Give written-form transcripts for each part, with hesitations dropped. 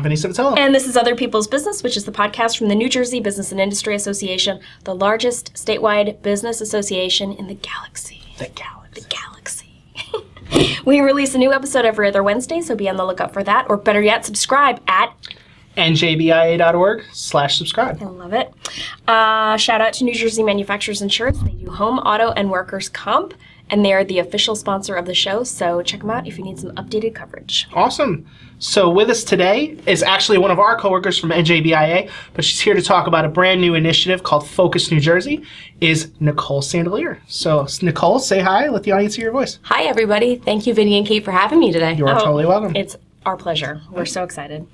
Vinny Civitello. And this is Other People's Business, which is the podcast from the New Jersey Business and Industry Association, the largest statewide business association in the galaxy. The galaxy. The galaxy. We release a new episode every other Wednesday, so be on the lookout for that. Or better yet, subscribe at NJBIA.org/subscribe. I love it. Shout out to New Jersey Manufacturers Insurance. They do home, auto, and workers' comp, and they are the official sponsor of the show, so check them out if you need some updated coverage. Awesome. So with us today is actually one of our coworkers from NJBIA, but she's here to talk about a brand new initiative called Focus New Jersey, is Nicole Sandelier. So Nicole, say hi. Let the audience hear your voice. Hi, everybody. Thank you, Vinny and Kate, for having me today. You are totally welcome. It's our pleasure. We're so excited.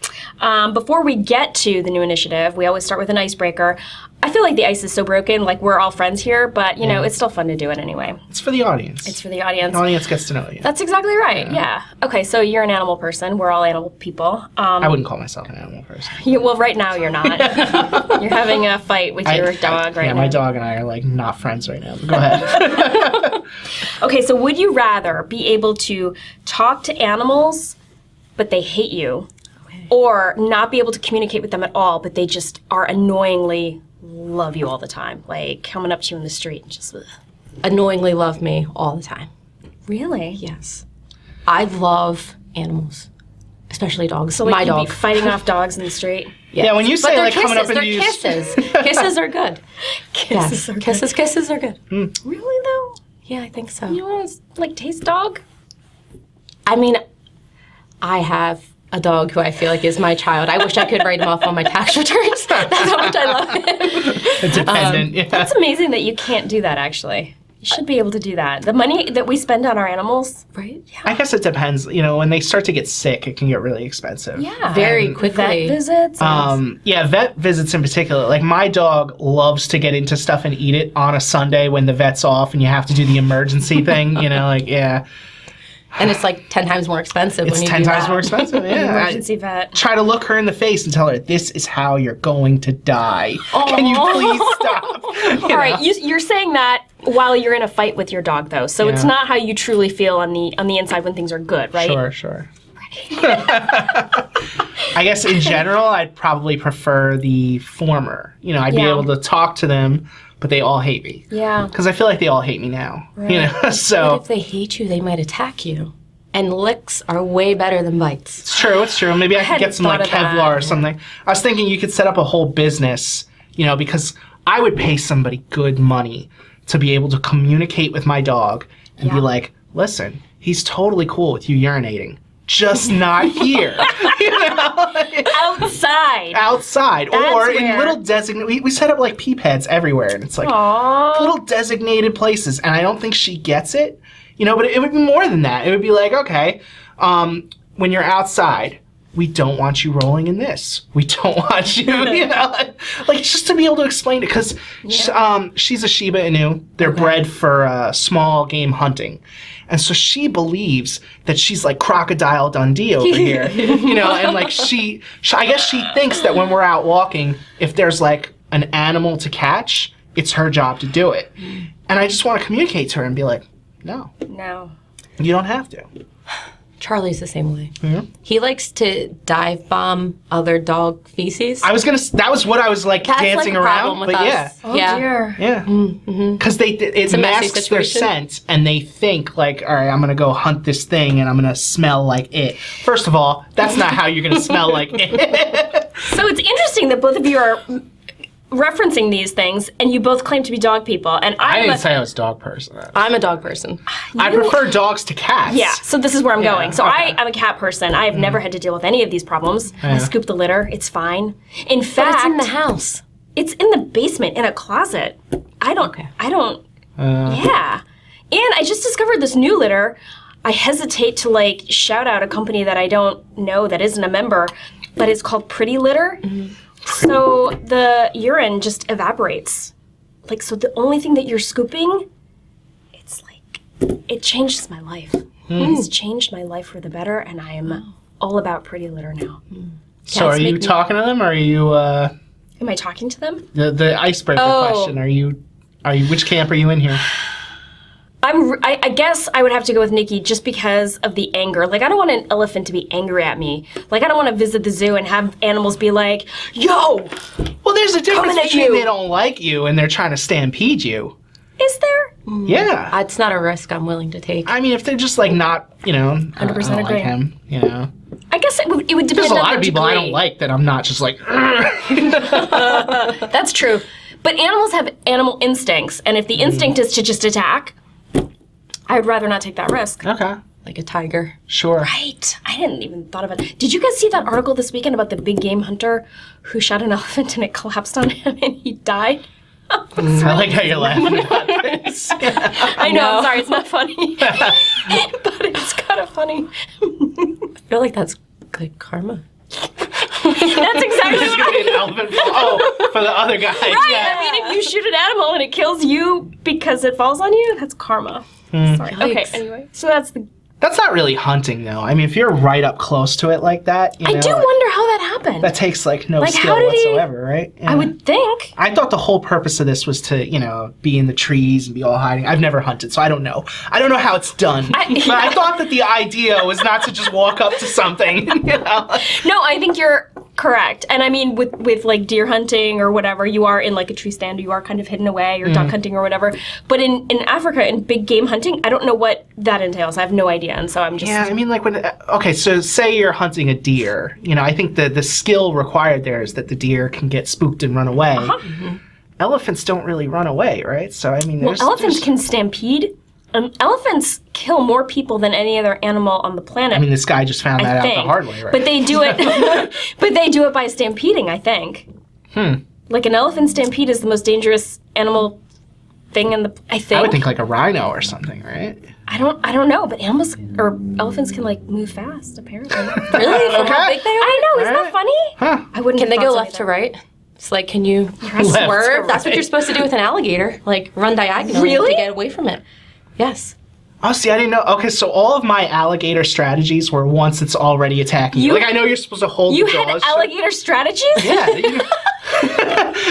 Before we get to the new initiative, we always start with an icebreaker. I feel like the ice is so broken, like we're all friends here, but you know, it's still fun to do it anyway. It's for the audience. It's for the audience. The audience gets to know you. That's exactly right, yeah. Okay, so you're an animal person. We're all animal people. I wouldn't call myself an animal person. Well, right now you're not. You're having a fight with your dog right now. Yeah, my dog and I are like not friends right now. But go ahead. Okay, so would you rather be able to talk to animals but they hate you, or not be able to communicate with them at all, but they just are annoyingly love you all the time, like coming up to you in the street and just Annoyingly love me all the time. Really? Yes. I love animals, especially dogs. So like my you'd dog. be fighting off dogs in the street? Yes. Yeah, when you say but like coming up and they're you kisses. Kisses are good. Kisses are good. Kisses are good. Really though? Yeah, I think so. You want to like taste dog? I mean, I have a dog who I feel like is my child. I wish I could write him off on my tax returns. That's how much I love him. A dependent, yeah. It's amazing that you can't do that, actually. You should be able to do that. The money that we spend on our animals. Right? Yeah. I guess it depends. You know, when they start to get sick, it can get really expensive. Yeah. Very quickly. Vet visits. Yeah, vet visits in particular. Like my dog loves to get into stuff and eat it on a Sunday when the vet's off and you have to do the emergency thing. You know, like yeah. And it's like 10 times more expensive It's when you 10 do times that. more expensive. Yeah. Emergency vet. Try to look her in the face and tell her, this is how you're going to die. Can you please stop? All right, you're saying that while you're in a fight with your dog, though. So it's Yeah. not how you truly feel on the inside when things are good, right? Sure. I guess in general, I'd probably prefer the former. You know, I'd be Yeah. able to talk to them, but they all hate me. Yeah. Because I feel like they all hate me now. Right. You know, But so if they hate you, they might attack you. And licks are way better than bites. it's true. Maybe I could hadn't get some like thought of that. Kevlar or something. I was thinking you could set up a whole business, you know, because I would pay somebody good money to be able to communicate with my dog and be like, listen, he's totally cool with you urinating. Just not here. You know? Outside. That's or in where- little designated... We set up like pee pads everywhere, and it's like Aww. little designated places, and I don't think she gets it. You know, but it would be more than that. It would be like, okay, when you're outside, we don't want you rolling in this. We don't want you, you know, like just to be able to explain it, because she's a Shiba Inu. They're bred for small game hunting. And so she believes that she's like Crocodile Dundee over here, you know, and like I guess she thinks that when we're out walking, if there's like an animal to catch, it's her job to do it. And I just want to communicate to her and be like, no, you don't have to. Charlie's the same way. Mm-hmm. He likes to dive bomb other dog feces. That was what I was like That's dancing like a around, problem with but us. yeah. Oh, yeah. dear. Yeah, because it a messy masks their situation. scent, and they think like, all right, I'm gonna go hunt this thing, and I'm gonna smell like it. First of all, that's not how you're gonna smell like it. So it's interesting that both of you are referencing these things, and you both claim to be dog people. And I didn't say I was a dog person. I'm a dog person. I prefer dogs to cats. Yeah, so this is where I'm going. So okay. I'm a cat person. I have never had to deal with any of these problems. I scoop the litter. It's fine. In But fact, it's in the house. it's in the basement in a closet. I don't. Yeah. And I just discovered this new litter. I hesitate to like shout out a company that I don't know that isn't a member, but it's called Pretty Litter. So the urine just evaporates. Like, so the only thing that you're scooping, it's like, it changes my life. It's changed my life for the better, and I am all about Pretty Litter now. So are you talking to them, or are you Am I talking to them? the icebreaker question? Are you which camp are you in here? I guess I would have to go with Nikki just because of the anger. Like, I don't want an elephant to be angry at me. Like, I don't want to visit the zoo and have animals be like, yo! Well, there's a difference at between you. they don't like you and they're trying to stampede you. Is there? Yeah. It's not a risk I'm willing to take. I mean, if they're just, like, not, 100% agree. like him, I guess it would depend There's a on lot the of people I degree. don't like that I'm not just like, That's true. But animals have animal instincts, and if the instinct is to just attack, I would rather not take that risk. Okay. Like a tiger. Sure. Right. I hadn't even thought about it. Did you guys see that article this weekend about the big game hunter who shot an elephant and it collapsed on him and he died? I like how you're laughing about this. I know, I'm sorry, it's not funny. But it's kind of funny. I feel like that's good karma. That's exactly There's what going to be an elephant. Oh, for the other guy. Right, Yeah. I mean, if you shoot an animal and it kills you because it falls on you, that's karma. Sorry. Okay, Yikes. anyway. So that's the... That's not really hunting, though. I mean, if you're right up close to it like that, I do wonder how that happened. that takes, no Like, skill how did he- whatsoever, right? I would think. I thought the whole purpose of this was to, be in the trees and be all hiding. I've never hunted, so I don't know. I don't know how it's done. But I thought that the idea was not to just walk up to something, No, I think you're correct. And I mean, with like deer hunting or whatever, you are in like a tree stand, you are kind of hidden away, or duck hunting or whatever. But in Africa, in big game hunting, I don't know what that entails. I have no idea. And so I'm just... Yeah, I mean, okay, so say you're hunting a deer. I think the skill required there is that the deer can get spooked and run away. Elephants don't really run away, right? So, I mean, Well, elephants can stampede. Elephants kill more people than any other animal on the planet. I mean, this guy just found that out the hard way, right? But they do it. But they do it by stampeding, I think. Like an elephant stampede is the most dangerous animal thing in the. I think. I would think like a rhino or something, right? I don't know, but animals or elephants can like move fast. Apparently. Really? For how Okay. big they are? I know. Isn't that Alright. funny? Huh. I wouldn't. Can they have go thought so left to either. right? It's like, can you Left to swerve? That's what right. you're supposed to do with an alligator. Like, run diagonally Really? to get away from it. Yes. Oh, see, I didn't know. Okay, so all of my alligator strategies were once it's already attacking you. Like, I know you're supposed to hold You the had jaws shut. alligator strategies? Yeah.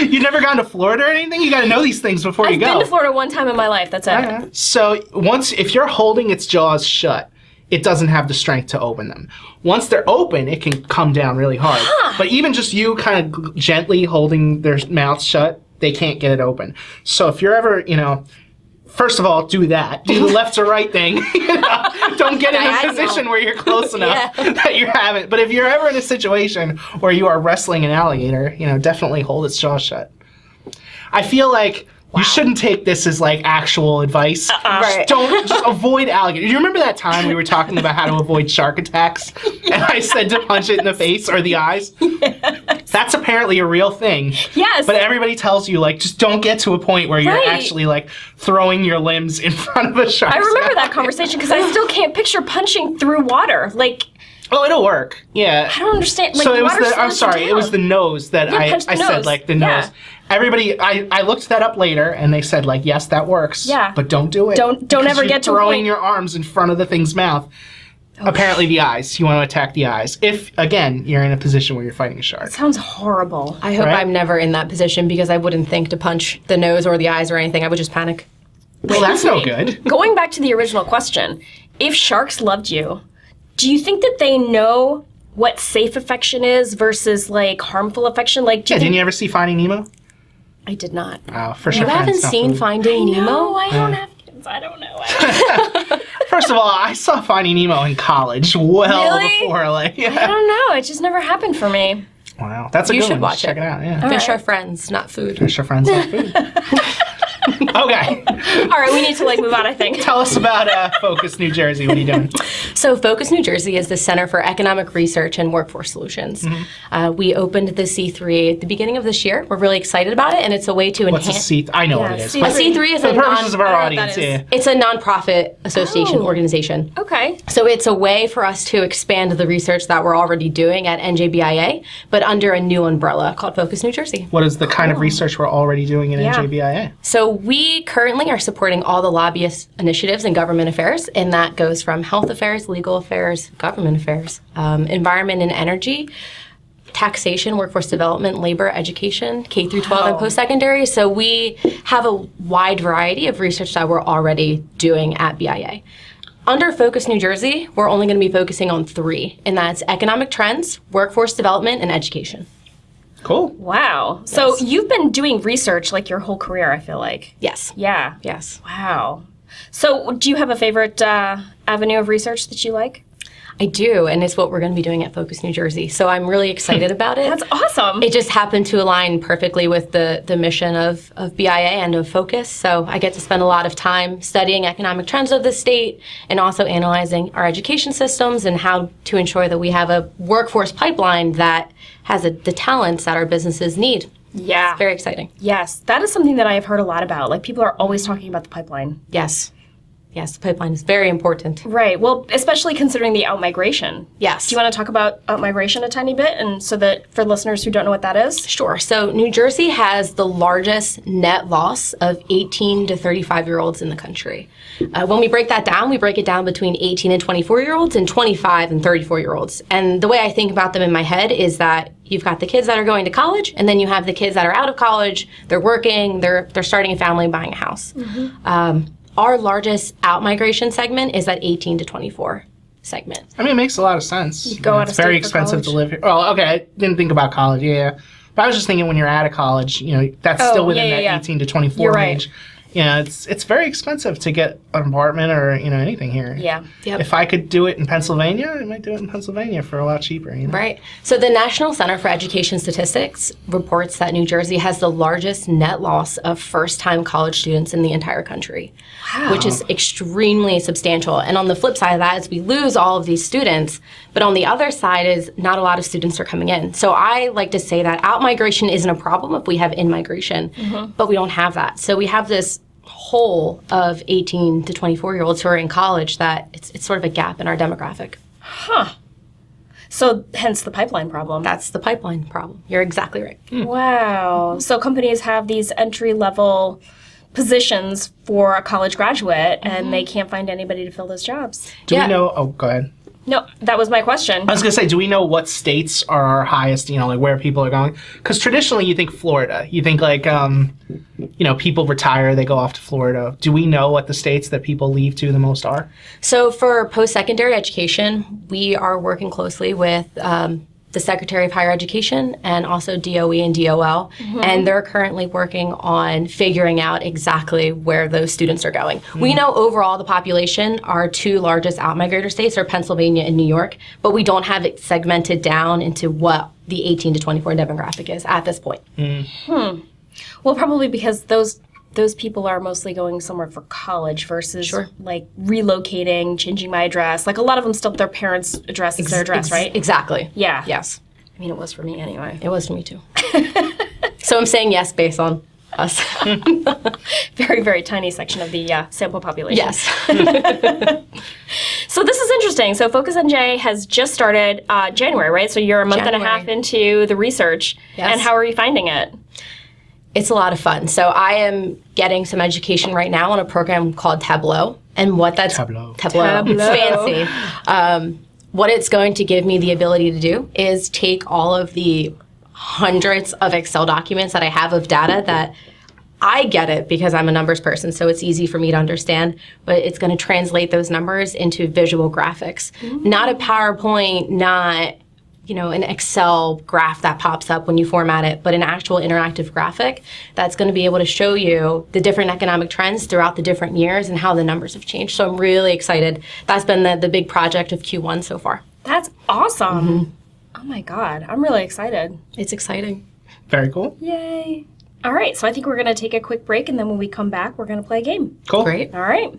You've never gone to Florida or anything? You got to know these things before you I've go. been to Florida one time in my life. That's it. Okay. So if you're holding its jaws shut, it doesn't have the strength to open them. Once they're open, it can come down really hard. But even just you kind of gently holding their mouths shut, they can't get it open. So if you're ever, first of all, do that. Do the left to right thing. Don't get in a Diagonal. position where you're close enough that you haven't. But if you're ever in a situation where you are wrestling an alligator, definitely hold its jaw shut. I feel like you shouldn't take this as like actual advice. Right. Just avoid alligator. You remember that time we were talking about how to avoid shark attacks? And I said to punch it in the face or the eyes? Yes. That's apparently a real thing. Yes. But everybody tells you, like, just don't get to a point where you're Right. actually, like, throwing your limbs in front of a shark. I remember that conversation because I still can't picture punching through water. Like, Oh, it'll work. Yeah. I don't understand. Like, So it was water I'm slows you sorry, it was the down. nose that Yeah, I punch the said, nose. like, the Yeah. nose. Everybody, I looked that up later, and they said, like, yes, that works. Yeah. But don't do it. Don't because ever you're get to a throwing point- your arms in front of the thing's mouth. Apparently the eyes. You want to attack the eyes. If, again, you're in a position where you're fighting a shark. Sounds horrible. I hope Right. I'm never in that position because I wouldn't think to punch the nose or the eyes or anything. I would just panic. Well, that's no good. Going back to the original question, if sharks loved you, do you think that they know what safe affection is versus like harmful affection? Like, do Yeah, you didn't think you ever see Finding Nemo? I did not. Oh, for You sure. haven't seen Finding Nemo? No, I don't have kids. I don't know. First of all, I saw Finding Nemo in college, well Really? before, like, I yeah. don't know. It just never happened for me. Wow, that's a You good should one. watch Check it. it out, yeah. Fish are friends, not food. Fish are friends like food. Okay. All right, we need to like move on, I think. Tell us about Focus New Jersey. What are you doing? So Focus New Jersey is the Center for Economic Research and Workforce Solutions. We opened the C3 at the beginning of this year. We're really excited about it, and it's a way to What's a enhance. C? I know what it Yeah, is. C3. but A C3 is For a the purposes of our I don't know what audience, that is. yeah. It's a nonprofit association Oh. organization. Okay. So it's a way for us to expand the research that we're already doing at NJBIA, but under a new umbrella called Focus New Jersey. What is the kind of research we're already doing in Yeah. NJBIA? So we currently are supporting all the lobbyist initiatives in government affairs, and that goes from health affairs, legal affairs, government affairs, environment and energy, taxation, workforce development, labor, education, K through 12, and Wow. post-secondary. So we have a wide variety of research that we're already doing at BIA. Under Focus New Jersey, we're only going to be focusing on 3, and that's economic trends, workforce development, and education. Cool. Wow. So you've been doing research like your whole career, I feel like. Yes. Yeah. Yes. Wow. So do you have a favorite avenue of research that you like? I do, and it's what we're going to be doing at Focus New Jersey. So I'm really excited about it. That's awesome. It just happened to align perfectly with the mission of BIA and of Focus. So I get to spend a lot of time studying economic trends of the state and also analyzing our education systems and how to ensure that we have a workforce pipeline that has the talents that our businesses need. Yeah. It's very exciting. Yes. That is something that I have heard a lot about. Like, people are always talking about the pipeline. Yes. Yes, the pipeline is very important. Right. Well, especially considering the outmigration. Yes. Do you want to talk about outmigration a tiny bit, and so that for listeners who don't know what that is? Sure. So New Jersey has the largest net loss of 18 to 35-year-olds in the country. When we break that down, we break it down between 18 and 24-year-olds and 25 and 34-year-olds. And the way I think about them in my head is that you've got the kids that are going to college, and then you have the kids that are out of college, they're working, they're starting a family, buying a house. Our largest out-migration segment is that 18 to 24 segment. I mean, it makes a lot of sense. You go out of It's very state for expensive to college? live here. Well, okay, I didn't think about college, yeah. But I was just thinking when you're out of college, you know, that's Oh, still within yeah, that yeah. 18 to 24 You're right. range. You know, it's very expensive to get an apartment or, you know, anything here. Yeah. Yep. If I could do it in Pennsylvania, I might do it in Pennsylvania for a lot cheaper, you know? Right. So the National Center for Education Statistics reports that New Jersey has the largest net loss of first-time college students in the entire country, which is extremely substantial. And on the flip side of that is we lose all of these students, but on the other side is not a lot of students are coming in. So I like to say that out-migration isn't a problem if we have in-migration, but we don't have that. So we have this whole of 18 to 24-year-olds who are in college that it's sort of a gap in our demographic. So hence the pipeline problem. That's the pipeline problem. You're exactly right. Wow. So companies have these entry-level positions for a college graduate, and they can't find anybody to fill those jobs. Do Yeah. we know? Oh, go ahead. No, that was my question. I was going to say, do we know what states are our highest, you know, like where people are going? Because traditionally you think Florida. You think like, you know, people retire, they go off to Florida. Do we know what the states that people leave to the most are? So for post-secondary education, we are working closely with the Secretary of Higher Education and also DOE and DOL, and they're currently working on figuring out exactly where those students are going. We know overall the population, our 2 largest out-migrator states are Pennsylvania and New York, but we don't have it segmented down into what the 18 to 24 demographic is at this point. Well, probably because those people are mostly going somewhere for college versus like relocating, changing my address. Like a lot of them still, their parents' address is their address, right? Exactly. Yeah. Yes. I mean, it was for me anyway. It was to me too. So I'm saying yes based on us. Very, very tiny section of the sample population. Yes. So this is interesting. So Focus NJ has just started January, right? So you're a month and a half into the research. Yes. And how are you finding it? It's a lot of fun. So I am getting some education right now on a program called Tableau. And what that's... Tableau. It's fancy. What it's going to give me the ability to do is take all of the hundreds of Excel documents that I have of data that I get it because I'm a numbers person, so it's easy for me to understand, but it's going to translate those numbers into visual graphics. Not a PowerPoint, not an Excel graph that pops up when you format it, but an actual interactive graphic that's going to be able to show you the different economic trends throughout the different years and how the numbers have changed. So I'm really excited. That's been the big project of Q1 so far. That's awesome. Oh my God, I'm really excited. It's exciting. Very cool. Yay. All right, so I think we're going to take a quick break, and then when we come back, we're going to play a game. Cool. Great. All right.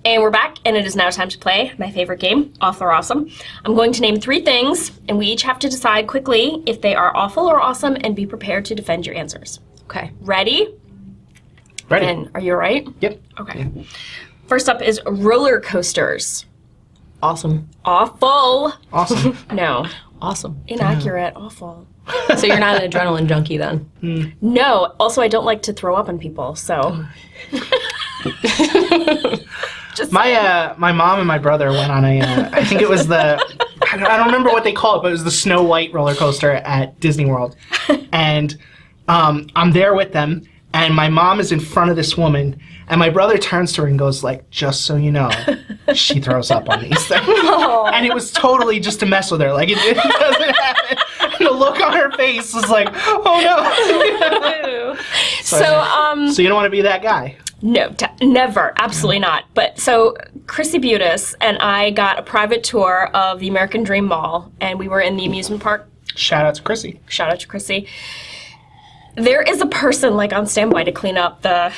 And we're back, and it is now time to play my favorite game, Awful or Awesome. I'm going to name 3 things, and we each have to decide quickly if they are awful or awesome, and be prepared to defend your answers. Okay. Ready? Ready. And are you all right? Yep. Okay. First up is roller coasters. Awesome. Awful. Awesome. No. Awesome. Inaccurate. Awful. So you're not an adrenaline junkie then? No. Also, I don't like to throw up on people, so. My mom and my brother went on a, I think it was I don't remember what they call it, but it was the Snow White roller coaster at Disney World. And I'm there with them, and my mom is in front of this woman, and my brother turns to her and goes like, just so you know, she throws up on these things. Oh. And it was totally just to mess with her. Like, it doesn't happen. And the look on her face was like, oh no. So you don't want to be that guy. No, never. Absolutely not. But so Chrissy Butis and I got a private tour of the American Dream Mall, and we were in the amusement park. Shout out to Chrissy. Shout out to Chrissy. There is a person like on standby to clean up the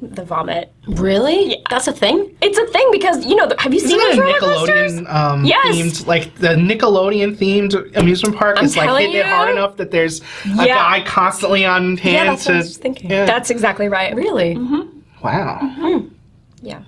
vomit. Really? Yeah. That's a thing? It's a thing because, you know, have you seen those roller coasters? Yes. Themed, like the Nickelodeon themed amusement park is like hitting it hard enough that there's a guy constantly on hand. Yeah, that's what I was thinking. Yeah. That's exactly right. Really? Mm-hmm. Wow. Mm-hmm. Yeah.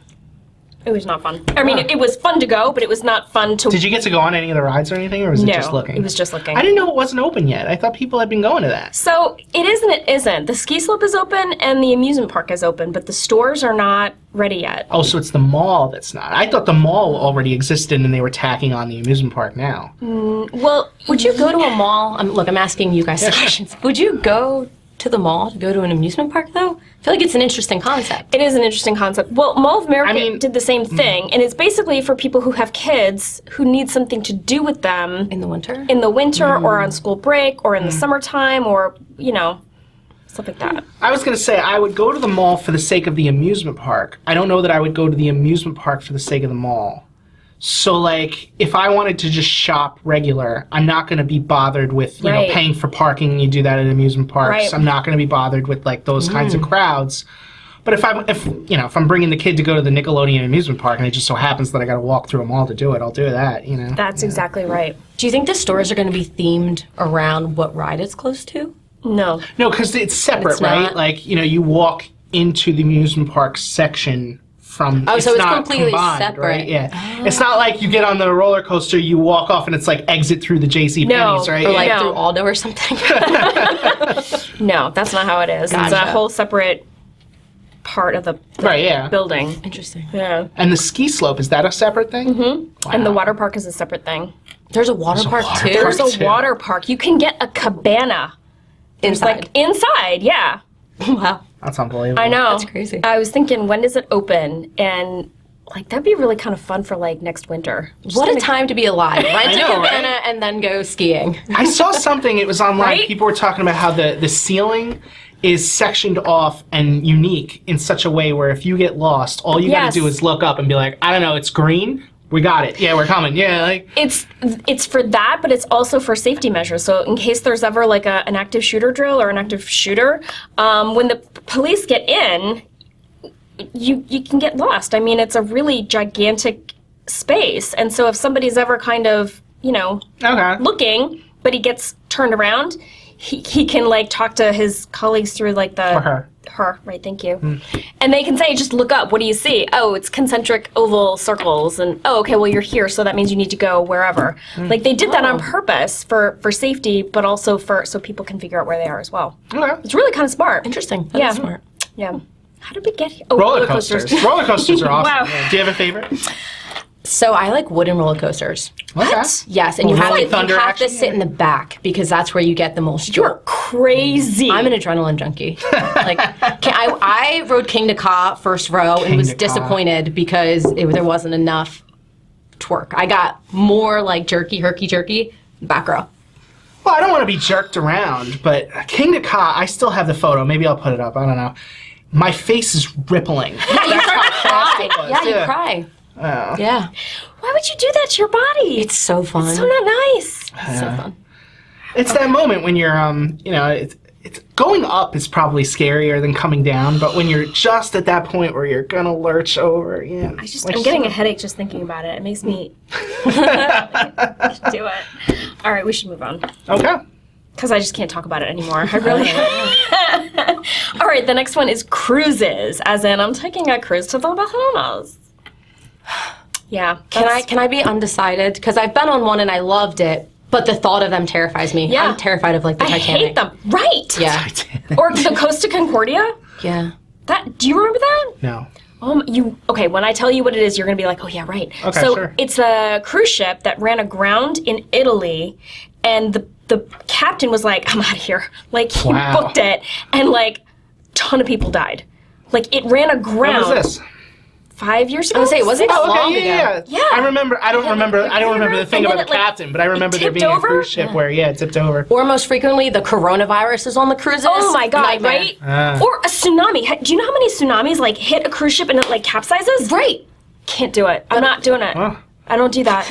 It was not fun. I mean, it was fun to go, but it was not fun to... Did you get to go on any of the rides or anything, or was it just looking? No, it was just looking. I didn't know it wasn't open yet. I thought people had been going to that. So, it is and it isn't. The ski slope is open and the amusement park is open, but the stores are not ready yet. Oh, so it's the mall that's not. I thought the mall already existed and they were tacking on the amusement park now. Well, would you go to a mall? Look, I'm asking you guys questions. Would you go to the mall to go to an amusement park, though? I feel like it's an interesting concept. It is an interesting concept. Well, Mall of America did the same thing, and it's basically for people who have kids who need something to do with them. In the winter? In the winter, or on school break, or in the summertime, or, you know, stuff like that. I was going to say, I would go to the mall for the sake of the amusement park. I don't know that I would go to the amusement park for the sake of the mall. So, like, if I wanted to just shop regular, I'm not going to be bothered with, you know, paying for parking. You do that at amusement parks. Right. I'm not going to be bothered with, like, those kinds of crowds. But if I'm bringing the kid to go to the Nickelodeon amusement park and it just so happens that I got to walk through a mall to do it, I'll do that, you know. That's exactly right. Do you think the stores are going to be themed around what ride it's close to? No. No, because it's separate, right? Like, you know, you walk into the amusement park section from... Oh, so it's not completely combined, separate. Right? Yeah. Oh. It's not like you get on the roller coaster, you walk off, and it's like exit through the JCPenney's, right? Or like through Aldo or something. No, that's not how it is. Gotcha. It's a whole separate part of the building. Interesting. Yeah. And the ski slope, is that a separate thing? Mm-hmm. Wow. And the water park is a separate thing. There's a water park too? There's a water park. You can get a cabana. Inside? Inside, yeah. Wow. That's unbelievable. I know. That's crazy. I was thinking, when does it open? And, like, that'd be really kind of fun for, like, next winter. What a time to be alive. Rent a cabana right? and then go skiing. I saw something, it was online, Right? people were talking about how the ceiling is sectioned off and unique in such a way where if you get lost, all you gotta do is look up and be like, I don't know, it's green? We got it. Yeah, we're coming. Yeah, like... It's for that, but it's also for safety measures. So in case there's ever, like, an active shooter drill or an active shooter, when the police get in, you can get lost. I mean, it's a really gigantic space. And so if somebody's ever kind of, you know, looking, but he gets turned around, he can, like, talk to his colleagues through, like, the... Or her, right, thank you. And they can say, just look up, what do you see? Oh, it's concentric oval circles, and oh, okay, well, you're here, so that means you need to go wherever. Like, they did that on purpose for safety, but also so people can figure out where they are as well. Okay. It's really kind of smart. Interesting. That's smart. Yeah. How did we get here? Oh, roller coasters. Roller coasters are awesome. Wow. Yeah. Do you have a favorite? So I like wooden roller coaststers. What? Yes, and you have Thunder to sit in the back because that's where you get the most joy. You're crazy. I'm an adrenaline junkie. Like, I rode King to Ka first row and was disappointed because there wasn't enough twerk. I got more like herky jerky, back row. Well, I don't want to be jerked around, but King to Ka, I still have the photo. Maybe I'll put it up. I don't know. My face is rippling. Yeah, you cry. Yeah, you cry. Oh. Yeah. Why would you do that to your body? It's so fun. It's so not nice. It's so fun. It's that moment when you're, you know, it's going up is probably scarier than coming down, but when you're just at that point where you're gonna lurch over, I'm getting a headache just thinking about it. It makes me do it. All right, we should move on. Okay. Because I just can't talk about it anymore. I really. All right, the next one is cruises, as in I'm taking a cruise to the Bahamas. Yeah. Can I be undecided? Because I've been on one and I loved it, but the thought of them terrifies me. Yeah. I'm terrified of like the Titanic. I hate them. Right. Yeah. Or the Costa Concordia. Yeah. Do you remember that? No. Okay, when I tell you what it is, you're going to be like, oh, yeah, right. Okay, so sure. It's a cruise ship that ran aground in Italy, and the captain was like, I'm out of here. Like, he booked it, and, like, a ton of people died. Like, it ran aground. When was this? 5 years ago? I was going to say, it wasn't that long ago. Yeah. I don't remember the thing about the captain, but I remember there being a cruise ship where, it tipped over. Or most frequently, the coronavirus is on the cruises. Oh my God, Nightmare. right? Or a tsunami. Do you know how many tsunamis, like, hit a cruise ship and it, like, capsizes? Right. Can't do it. I'm not doing it. I don't do that.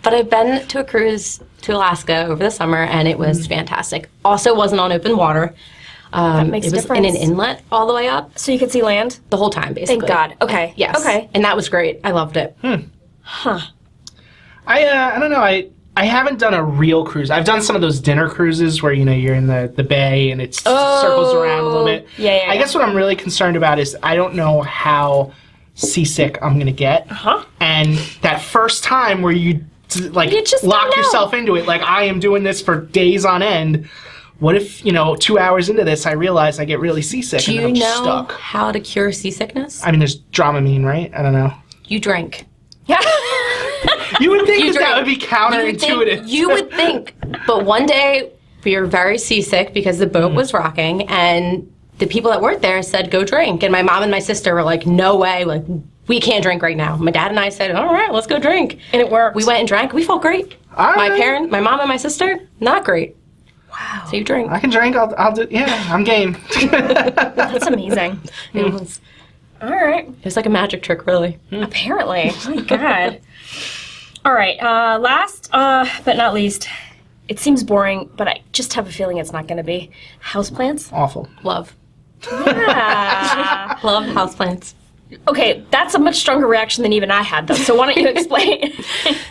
But I've been to a cruise to Alaska over the summer, and it was fantastic. Also wasn't on open water. That makes it a was difference. in an inlet all the way up. So you could see land? The whole time, basically. Thank God. Okay. Yes. Okay. And that was great. I loved it. Huh. I don't know. I haven't done a real cruise. I've done some of those dinner cruises where, you're in the bay and it circles around a little bit. Yeah. I guess what I'm really concerned about is I don't know how seasick I'm going to get. And that first time where you just lock don't know. yourself into it, like I am doing this for days on end. What if, 2 hours into this, I realize I get really seasick Do and then you I'm know stuck? how to cure seasickness? I mean, there's Dramamine, right? I don't know. You drink. Yeah. You would think drink. that would be counterintuitive. You would think. But one day, we were very seasick because the boat was rocking, and the people that worked there said, go drink. And my mom and my sister were like, no way. Like, we can't drink right now. My dad and I said, all right, let's go drink. And it worked. We went and drank. We felt great. All right. My mom and my sister, not great. Wow. So you drink. I can drink. I'll do. Yeah, I'm game. That's amazing. It was All right. like a magic trick, really. Apparently. Oh my God. All right. Last but not least, it seems boring, but I just have a feeling it's not going to be. Houseplants? Awful. Love. Yeah. Love houseplants. Okay, that's a much stronger reaction than even I had, though. So why don't you explain?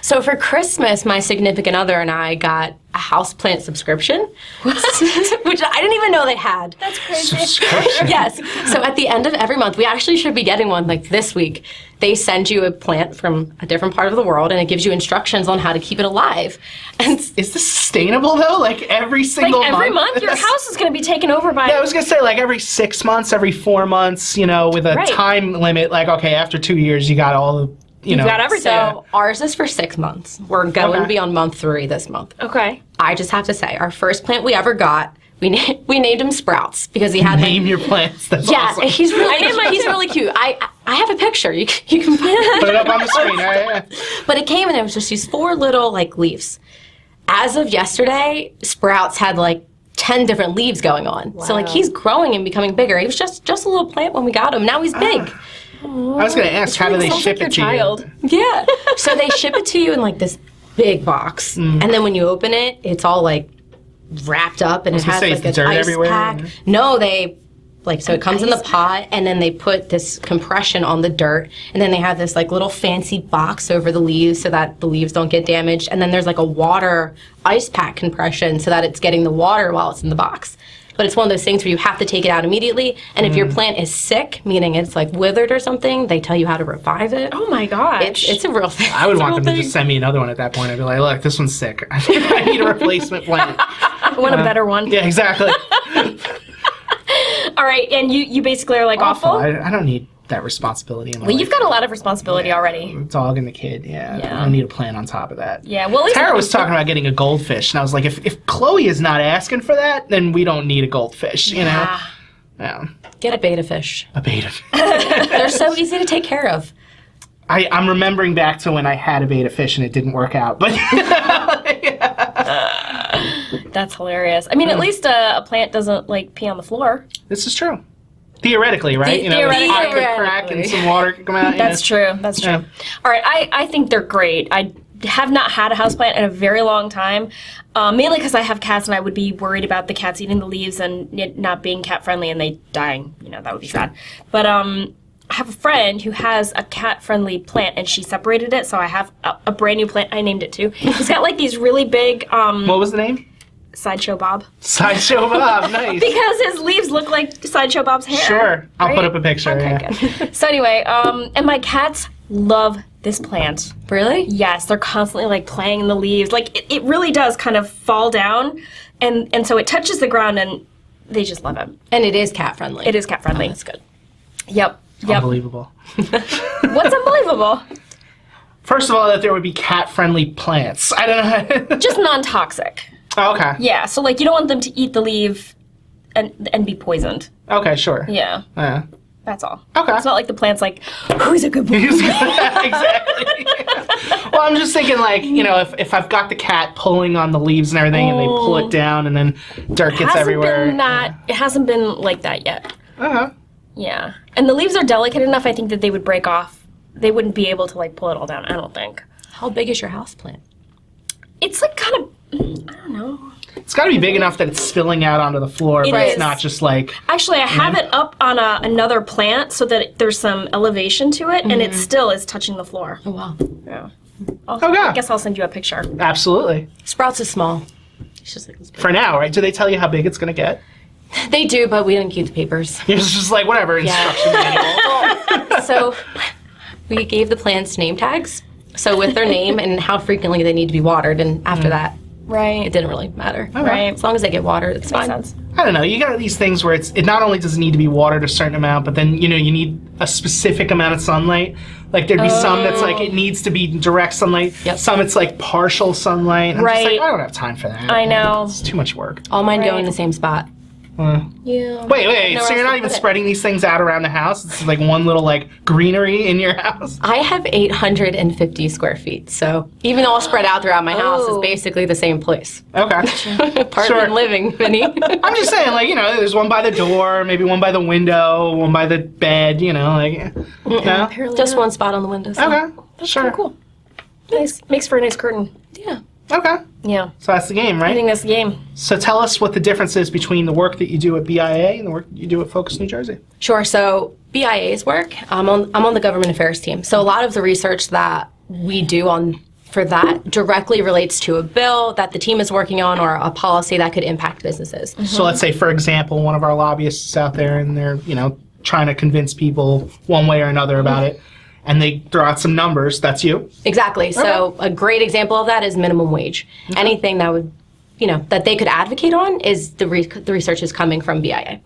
So for Christmas, my significant other and I got a houseplant subscription, which I didn't even know they had. That's crazy. Subscription. Yes. So at the end of every month, we actually should be getting one like this week. They send you a plant from a different part of the world, and it gives you instructions on how to keep it alive. And Is this sustainable though? Like every single Like every month, your house is going to be taken over by. Yeah, I was gonna say like every 6 months, every 4 months, with a Right. time limit. Like okay, after 2 years, you got all the, You've got everything. so ours is for 6 months. We're going to be on month 3 this month. Okay. I just have to say, our first plant we ever got, we named him Sprouts because he had Name your plants. That's yeah, awesome. he's really named mine he's too. really cute. I have a picture. You can Put it up on the screen. Yeah. But it came and it was just these 4 little like leaves. As of yesterday, Sprouts had like 10 different leaves going on. So like he's growing and becoming bigger. He was just a little plant when we got him. Now he's big. I was gonna ask, how do they Sounds ship like it your to child. you? Yeah. So they ship it to you in like this big box. And then when you open it, it's all like wrapped up and it gonna has say, like is the an dirt ice everywhere? pack. Yeah. No, they so it comes in the pot and then they put this compression on the dirt and then they have this like little fancy box over the leaves so that the leaves don't get damaged, and then there's like a water ice pack compression so that it's getting the water while it's in the box. But it's one of those things where you have to take it out immediately, and if your plant is sick, meaning it's like withered or something, they tell you how to revive it. Oh my gosh. It's a real thing. I would It's a want real them to thing. just send me another one at that point. I'd be like, look, this one's sick. I need a replacement plant. I want a better one. Yeah, exactly. All right, and you basically are like awful? I don't need that responsibility in my Well, life. you've got a lot of responsibility already. The dog and the kid, yeah. Yeah. I don't need a plan on top of that. Yeah, well, at least Tara was talking about getting a goldfish, and I was like, if Chloe is not asking for that, then we don't need a goldfish, you know? Yeah. Get a beta fish. A beta. They're so easy to take care of. I'm remembering back to when I had a beta fish and it didn't work out, but That's hilarious. I mean, at least a plant doesn't like pee on the floor. this is true. Theoretically, right? Theoretically. The pot could crack and some water could come out. That's true. That's true. Yeah. All right, I think they're great. I have not had a houseplant in a very long time, mainly because I have cats and I would be worried about the cats eating the leaves and it not being cat friendly and they dying. You know, that would be sad. But I have a friend who has a cat friendly plant and she separated it, so I have a brand new plant. I named it too. He's got like these really big What was the name? Sideshow Bob. Sideshow Bob. Nice. Because his leaves look like Sideshow Bob's hair. Sure. I'll Right? put up a picture. Okay, yeah. good. So anyway, and my cats love this plant. Really? Yes, they're constantly like playing in the leaves. Like it really does kind of fall down, and so it touches the ground, and they just love it. And it is cat friendly. It is cat friendly. That's good. Yep. Yep. Unbelievable. What's unbelievable? First of all, that there would be cat-friendly plants. I don't know. Just non-toxic. Oh, okay. Yeah, so like you don't want them to eat the leaf and be poisoned. Okay, sure. Yeah. Yeah. That's all. Okay. It's not like the plant's like, who's a good boy? Exactly. Well, I'm just thinking, like, you know, if I've got the cat pulling on the leaves and everything, and they pull it down, and then dirt gets everywhere. It hasn't been like that yet. Uh-huh. Yeah. And the leaves are delicate enough, I think, that they would break off. They wouldn't be able to, like, pull it all down, I don't think. How big is your house plant? It's, like, kind of, I don't know. It's got to be big enough that it's spilling out onto the floor, but it's not just like... Actually, I have it up on another plant so that there's some elevation to it, and it still is touching the floor. Oh, wow. Yeah. Okay. I guess I'll send you a picture. Absolutely. Sprouts is small. It's just like this big. For now, right? Do they tell you how big it's going to get? They do, but we didn't keep the papers. It's just like, whatever, instruction manual. So we gave the plants name tags. So with their name and how frequently they need to be watered, and after that, Right. it didn't really matter. Right. As long as they get watered, it's fine. Makes sense. I don't know. You got these things where it not only does it need to be watered a certain amount, but then, you know, you need a specific amount of sunlight. Like, there'd be some that's like, it needs to be direct sunlight. Yep. Some it's like partial sunlight. I'm just Right. like, I don't have time for that. I know. It's too much work. All mine go Right. in the same spot. Yeah. Wait, Nowhere so you're else not to even put it. spreading these things out around the house? It's like one little, like, greenery in your house? I have 850 square feet, so even all spread out throughout my house is Oh. basically the same place. Okay. Apartment Sure. living, Vinny. I'm just saying, like, you know, there's one by the door, maybe one by the window, one by the bed, you know, like, no? Just one spot on the window. So. Okay, sure. Cool. Nice. Makes for a nice curtain. Yeah. Okay. Yeah. So that's the game, I right? think that's the game. So tell us what the difference is between the work that you do at BIA and the work that you do at Focus New Jersey. Sure. So BIA's work, I'm on the government affairs team. So a lot of the research that we do for that directly relates to a bill that the team is working on or a policy that could impact businesses. So let's say, for example, one of our lobbyists is out there and they're, you know, trying to convince people one way or another about it, and they throw out some numbers. That's you. Exactly. So a great example of that is minimum wage. Anything that would, you know, that they could advocate on is the research is coming from BIA.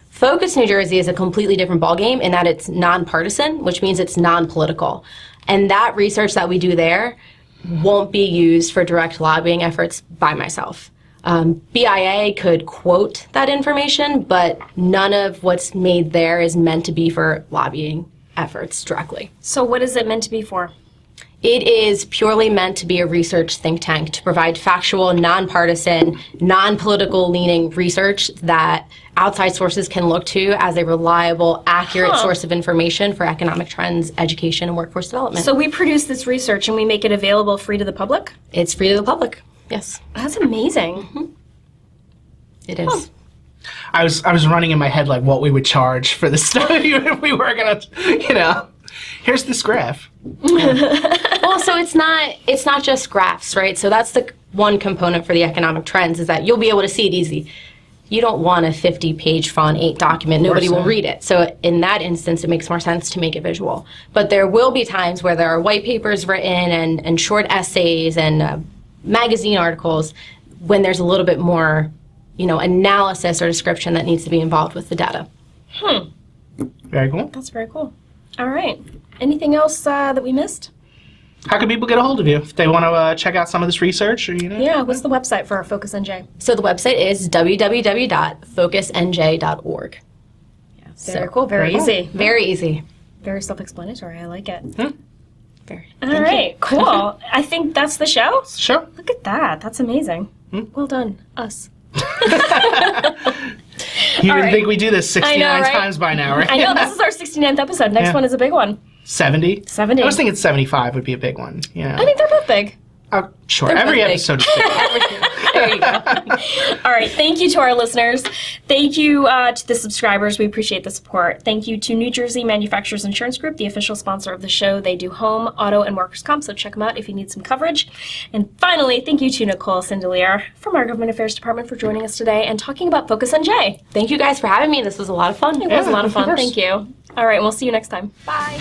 Focus New Jersey is a completely different ballgame in that it's nonpartisan, which means it's non-political. And that research that we do there won't be used for direct lobbying efforts by myself. BIA could quote that information, but none of what's made there is meant to be for lobbying efforts directly. So what is it meant to be for? It is purely meant to be a research think tank to provide factual, nonpartisan, non-political leaning research that outside sources can look to as a reliable, accurate source of information for economic trends, education, and workforce development. So we produce this research and we make it available free to the public? It's free to the public. Yes, That's amazing. it is. I was running in my head like what we would charge for this study if we were gonna, you know. Here's this graph. Well, so it's not just graphs, right? So that's the one component for the economic trends is that you'll be able to see it easy. You don't want a 50-page font 8 document. Nobody will read it. So in that instance, it makes more sense to make it visual. But there will be times where there are white papers written and short essays and magazine articles when there's a little bit more, you know, analysis or description that needs to be involved with the data. Very cool. That's very cool. All right. Anything else that we missed? How can people get a hold of you if they want to check out some of this research? Or, you know? Yeah, what's the website for Focus NJ? So the website is www.focusnj.org. Very cool. Very easy. Very easy. Very self-explanatory. I like it. Very. All right. Cool. I think that's the show. Sure. Look at that. That's amazing. Well done. Us. You didn't right. think we do this 69 right? times by now, right? I know. This is our 69th episode. Next one is a big one. 70? 70. I was thinking 75 would be a big one. Yeah. I think they're both big. Sure. Every both big. episode is big. There you go. All right. Thank you to our listeners. Thank you to the subscribers. We appreciate the support. Thank you to New Jersey Manufacturers Insurance Group, the official sponsor of the show. They do home, auto, and workers' comp, so check them out if you need some coverage. And finally, thank you to Nicole Sandelier from our Government Affairs Department for joining us today and talking about Focus NJ. Thank you guys for having me. This was a lot of fun. It was a lot of of fun. course. Thank you. All right. We'll see you next time. Bye.